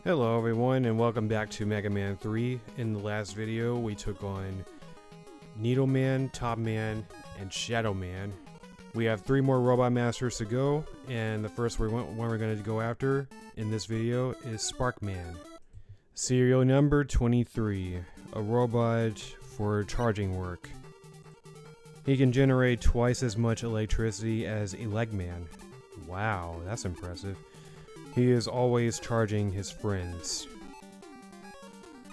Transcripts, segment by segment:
Hello everyone and welcome back to Mega Man 3. In the last video we took on Needle Man, Top Man, and Shadow Man. We have 3 more Robot Masters to go, and the first one we're going to go after in this video is Spark Man. Serial number 23, a robot for charging work. He can generate twice as much electricity as Eggman. Wow, that's impressive. He is always charging his friends.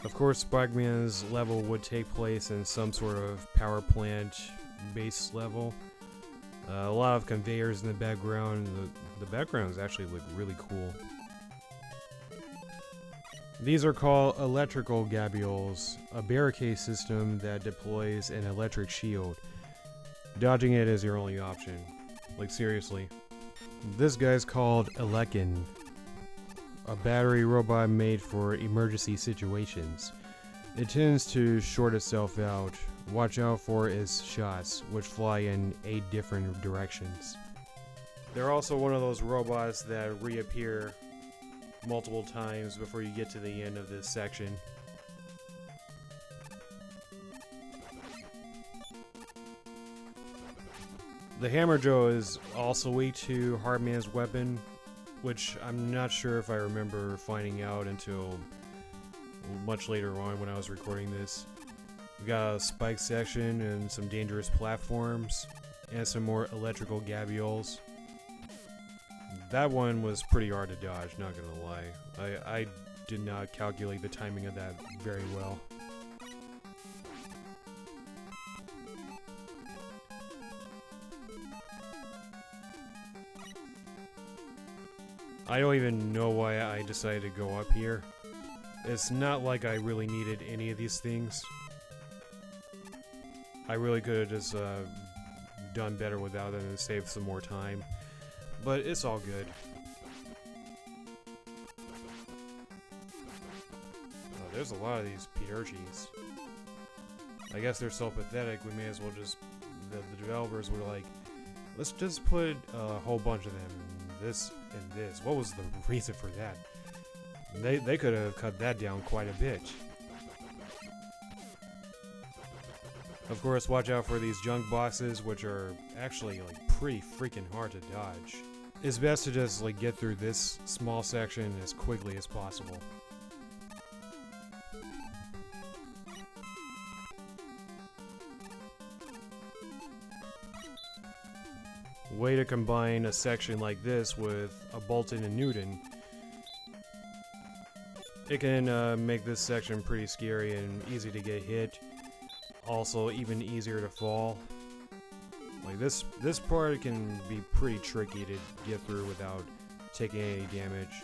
Of course, Sparkman's level would take place in some sort of power plant base level. A lot of conveyors in the background. The backgrounds actually look really cool. These are called electrical gabules, a barricade system that deploys an electric shield. Dodging it is your only option. Like, seriously. This guy's called Elekin, a battery robot made for emergency situations. It tends to short itself out. Watch out for its shots, which fly in 8 different directions. They're also one of those robots that reappear multiple times before you get to the end of this section. The Hammer Joe is also weak to Hardman's weapon, which I'm not sure if I remember finding out until much later on when I was recording this. We got a spike section and some dangerous platforms, and some more electrical gabules. That one was pretty hard to dodge, not gonna lie. I did not calculate the timing of that very well. I don't even know why I decided to go up here. It's not like I really needed any of these things. I really could have just done better without them and saved some more time. But it's all good. Oh, there's a lot of these Peterchis. I guess they're so pathetic, we may as well just... The developers were like, let's just put a whole bunch of them. This and this. What was the reason for that? They could have cut that down quite a bit. Of course, watch out for these junk bosses, which are actually like pretty freaking hard to dodge. It's best to just like get through this small section as quickly as possible. Way to combine a section like this with a Bolton and Newton. It can make this section pretty scary and easy to get hit. Also, even easier to fall. Like this part can be pretty tricky to get through without taking any damage.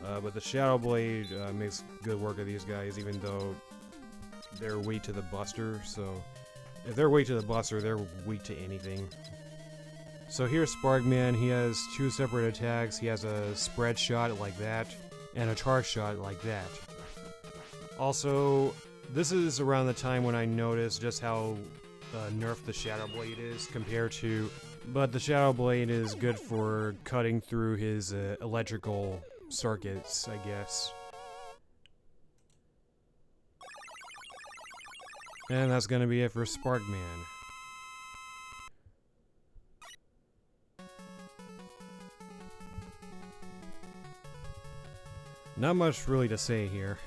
But the Shadow Blade makes good work of these guys, even though they're weak to the Buster. So if they're weak to the Buster, they're weak to anything. So here's Sparkman. He has 2 separate attacks. He has a spread shot like that, and a charge shot like that. Also, this is around the time when I noticed just how nerfed the Shadow Blade is compared to... But the Shadow Blade is good for cutting through his electrical circuits, I guess. And that's gonna be it for Sparkman. Not much really to say here.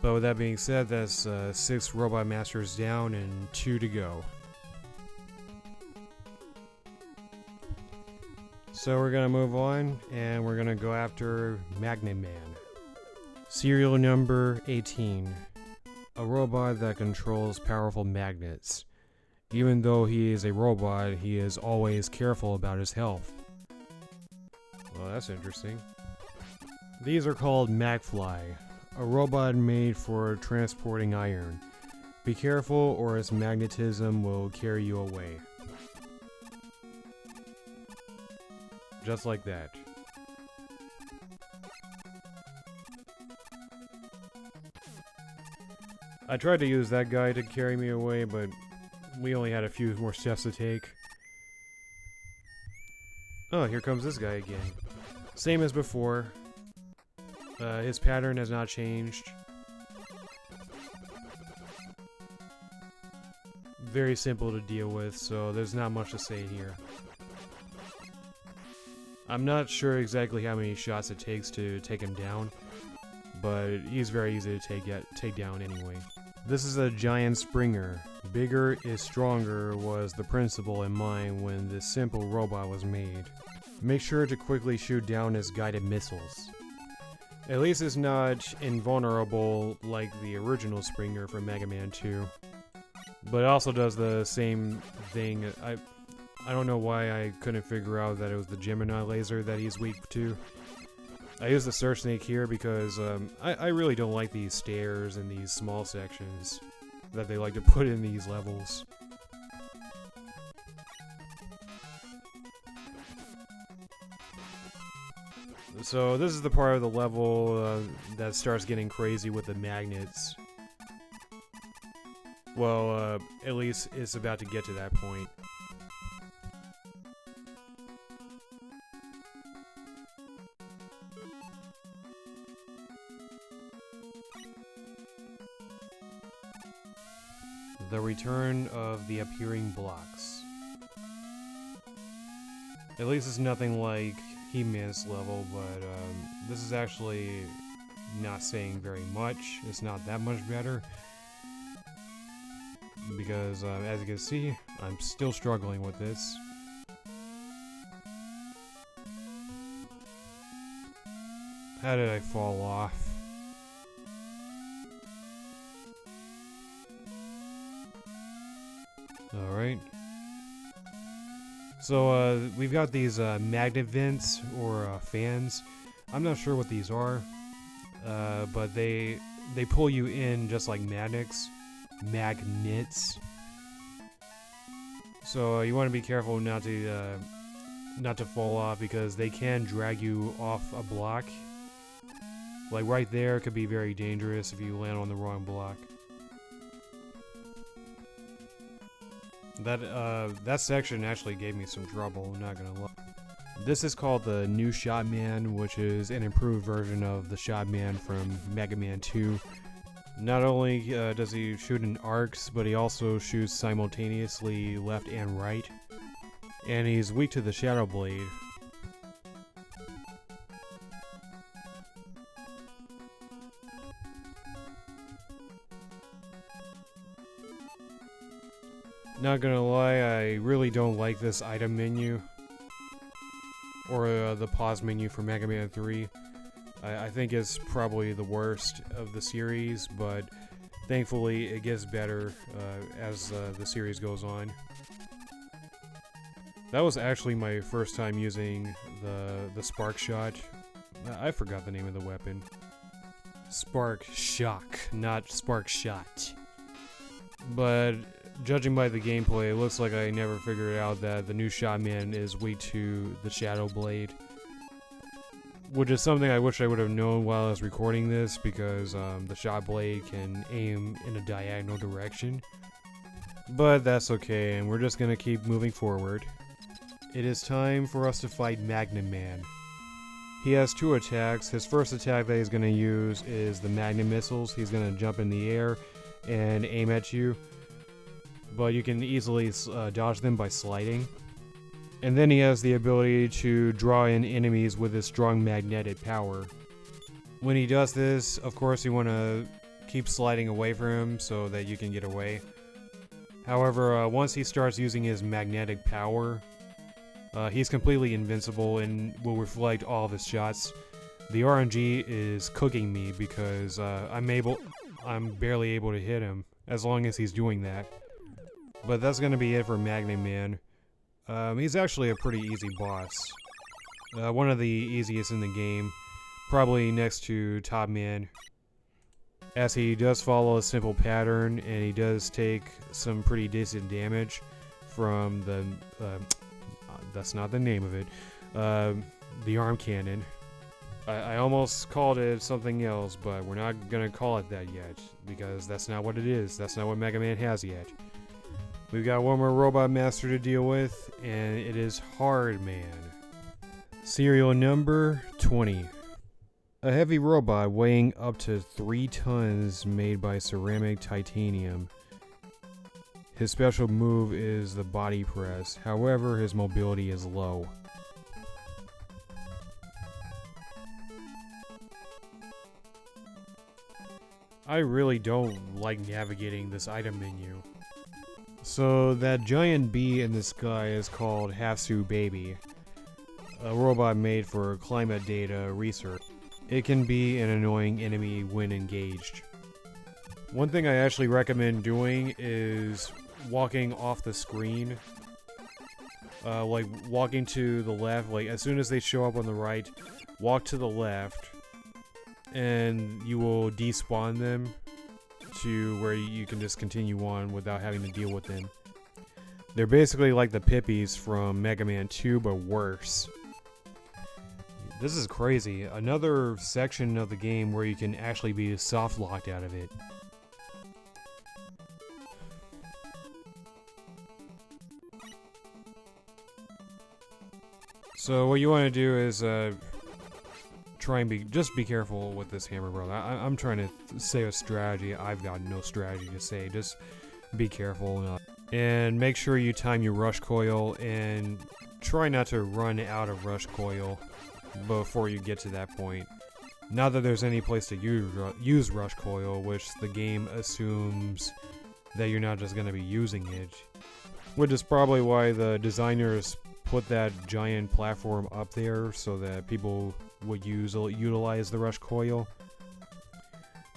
But with that being said, that's 6 Robot Masters down and 2 to go. So we're gonna move on, and we're gonna go after Magnet Man. Serial number 18. A robot that controls powerful magnets. Even though he is a robot, he is always careful about his health. Well, that's interesting. These are called Magfly, a robot made for transporting iron. Be careful or its magnetism will carry you away. Just like that. I tried to use that guy to carry me away, but we only had a few more steps to take. Oh, here comes this guy again. Same as before. His pattern has not changed. Very simple to deal with, so there's not much to say here. I'm not sure exactly how many shots it takes to take him down, but he's very easy to take down anyway. This is a giant Springer. Bigger is stronger was the principle in mind when this simple robot was made. Make sure to quickly shoot down his guided missiles. At least it's not invulnerable like the original Springer from Mega Man 2. But it also does the same thing. I don't know why I couldn't figure out that it was the Gemini laser that he's weak to. I use the Search Snake here because I really don't like these stairs and these small sections that they like to put in these levels. So this is the part of the level that starts getting crazy with the magnets. Well, at least it's about to get to that point. The return of the appearing blocks. At least it's nothing like He-Man's level, but this is actually not saying very much. It's not that much better. Because, as you can see, I'm still struggling with this. How did I fall off? Alright. So, we've got these magnet vents, or fans. I'm not sure what these are, but they pull you in just like magnets. So you want to be careful not to fall off, because they can drag you off a block. Like right there could be very dangerous if you land on the wrong block. That section actually gave me some trouble, not gonna lie. This is called the new Shot Man, which is an improved version of the Shot Man from Mega Man 2. Not only does he shoot in arcs, but he also shoots simultaneously left and right. And he's weak to the Shadow Blade. Not gonna lie, I really don't like this item menu. Or the pause menu for Mega Man 3. I think it's probably the worst of the series, but thankfully it gets better as the series goes on. That was actually my first time using the Spark Shot. I forgot the name of the weapon. Spark Shock, not Spark Shot. But judging by the gameplay, it looks like I never figured out that the new Shot Man is weak to the Shadow Blade. Which is something I wish I would have known while I was recording this, because the Shot Blade can aim in a diagonal direction. But that's okay, and we're just gonna keep moving forward. It is time for us to fight Magnet Man. He has two attacks. His first attack that he's gonna use is the Magnet Missiles. He's gonna jump in the air and aim at you, but you can easily dodge them by sliding. And then he has the ability to draw in enemies with his strong magnetic power. When he does this, of course you want to keep sliding away from him so that you can get away. However, once he starts using his magnetic power, he's completely invincible and will reflect all of his shots. The RNG is cooking me because I'm barely able to hit him as long as he's doing that. But that's going to be it for Magnet Man. He's actually a pretty easy boss. One of the easiest in the game. Probably next to Top Man. As he does follow a simple pattern, and he does take some pretty decent damage from the... that's not the name of it. The arm cannon. I almost called it something else, but we're not gonna call it that yet, because that's not what it is. That's not what Mega Man has yet. We've got one more Robot Master to deal with, and it is Hard Man. Serial number 20. A heavy robot weighing up to 3 tons made by ceramic titanium. His special move is the body press, however his mobility is low. I really don't like navigating this item menu. So that giant bee in the sky is called Hafsu Baby, a robot made for climate data research. It can be an annoying enemy when engaged. One thing I actually recommend doing is walking off the screen. Like walking to the left, like as soon as they show up on the right, walk to the left, and you will despawn them to where you can just continue on without having to deal with them. They're basically like the Pippies from Mega Man 2, but worse. This is crazy. Another section of the game where you can actually be soft locked out of it. So what you want to do is try and just be careful with this hammer, brother. I'm trying to say a strategy. I've got no strategy to say. Just be careful and make sure you time your rush coil and try not to run out of rush coil before you get to that point. Not that there's any place to use rush coil, which the game assumes that you're not just going to be using it, which is probably why the designers put that giant platform up there so that people would utilize the rush coil.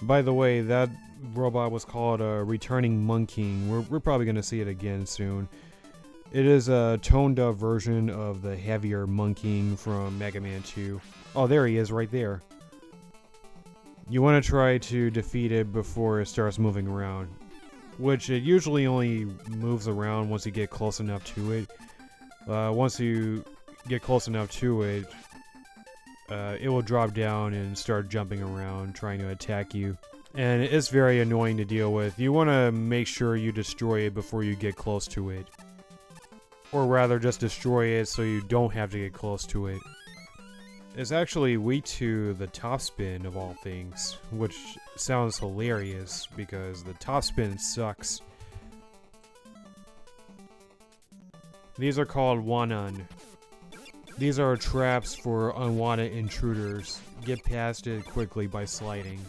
By the way, that robot was called a returning monkey. We're probably going to see it again soon. It is a toned up version of the heavier monkey from Mega Man 2. Oh, there he is right there. You want to try to defeat it before it starts moving around, which it usually only moves around once you get close enough to it. Once you get close enough to it, it will drop down and start jumping around trying to attack you. And it's very annoying to deal with. You want to make sure you destroy it before you get close to it. Or rather, just destroy it so you don't have to get close to it. It's actually weak to the top spin of all things, which sounds hilarious because the top spin sucks. These are called wanan. These are traps for unwanted intruders. Get past it quickly by sliding.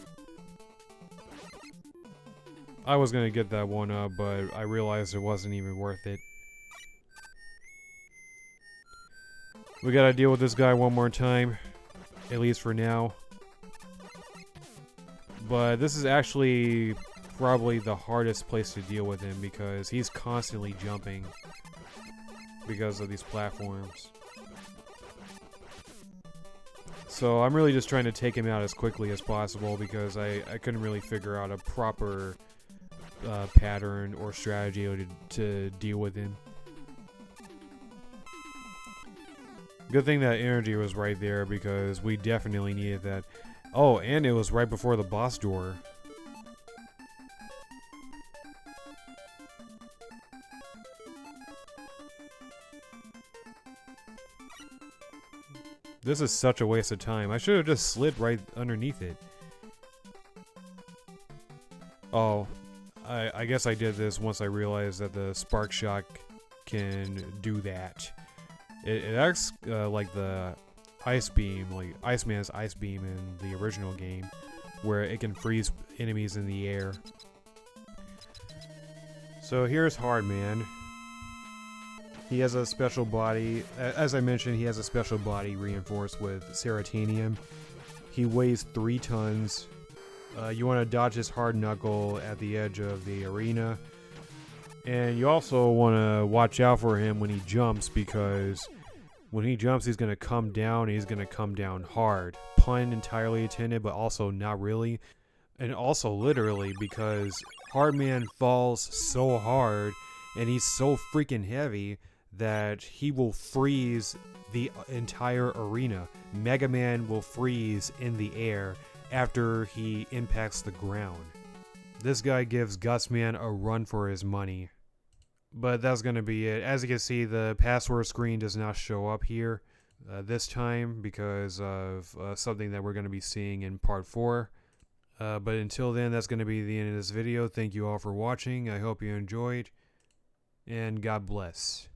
I was gonna get that one up, but I realized it wasn't even worth it. We gotta deal with this guy one more time, at least for now. But this is actually probably the hardest place to deal with him because he's constantly jumping because of these platforms. So I'm really just trying to take him out as quickly as possible because I couldn't really figure out a proper pattern or strategy to deal with him. Good thing that energy was right there because we definitely needed that. Oh, and it was right before the boss door. This is such a waste of time. I should have just slid right underneath it. Oh, I guess I did this once I realized that the spark shock can do that. It acts like the ice beam, like Iceman's ice beam in the original game, where it can freeze enemies in the air. So here's Hard Man. He has a special body. As I mentioned, he has a special body reinforced with ceratanium. He weighs 3 tons. You want to dodge his hard knuckle at the edge of the arena. And you also want to watch out for him when he jumps, because when he jumps, he's going to come down, and he's going to come down hard. Pun entirely intended, but also not really. And also literally, because Hard Man falls so hard, and he's so freaking heavy, that he will freeze the entire arena. Mega Man will freeze in the air after he impacts the ground. This guy gives Gusman a run for his money. But that's going to be it. As you can see, the password screen does not show up here this time because of something that we're going to be seeing in part 4. But until then, that's going to be the end of this video. Thank you all for watching. I hope you enjoyed, and God bless.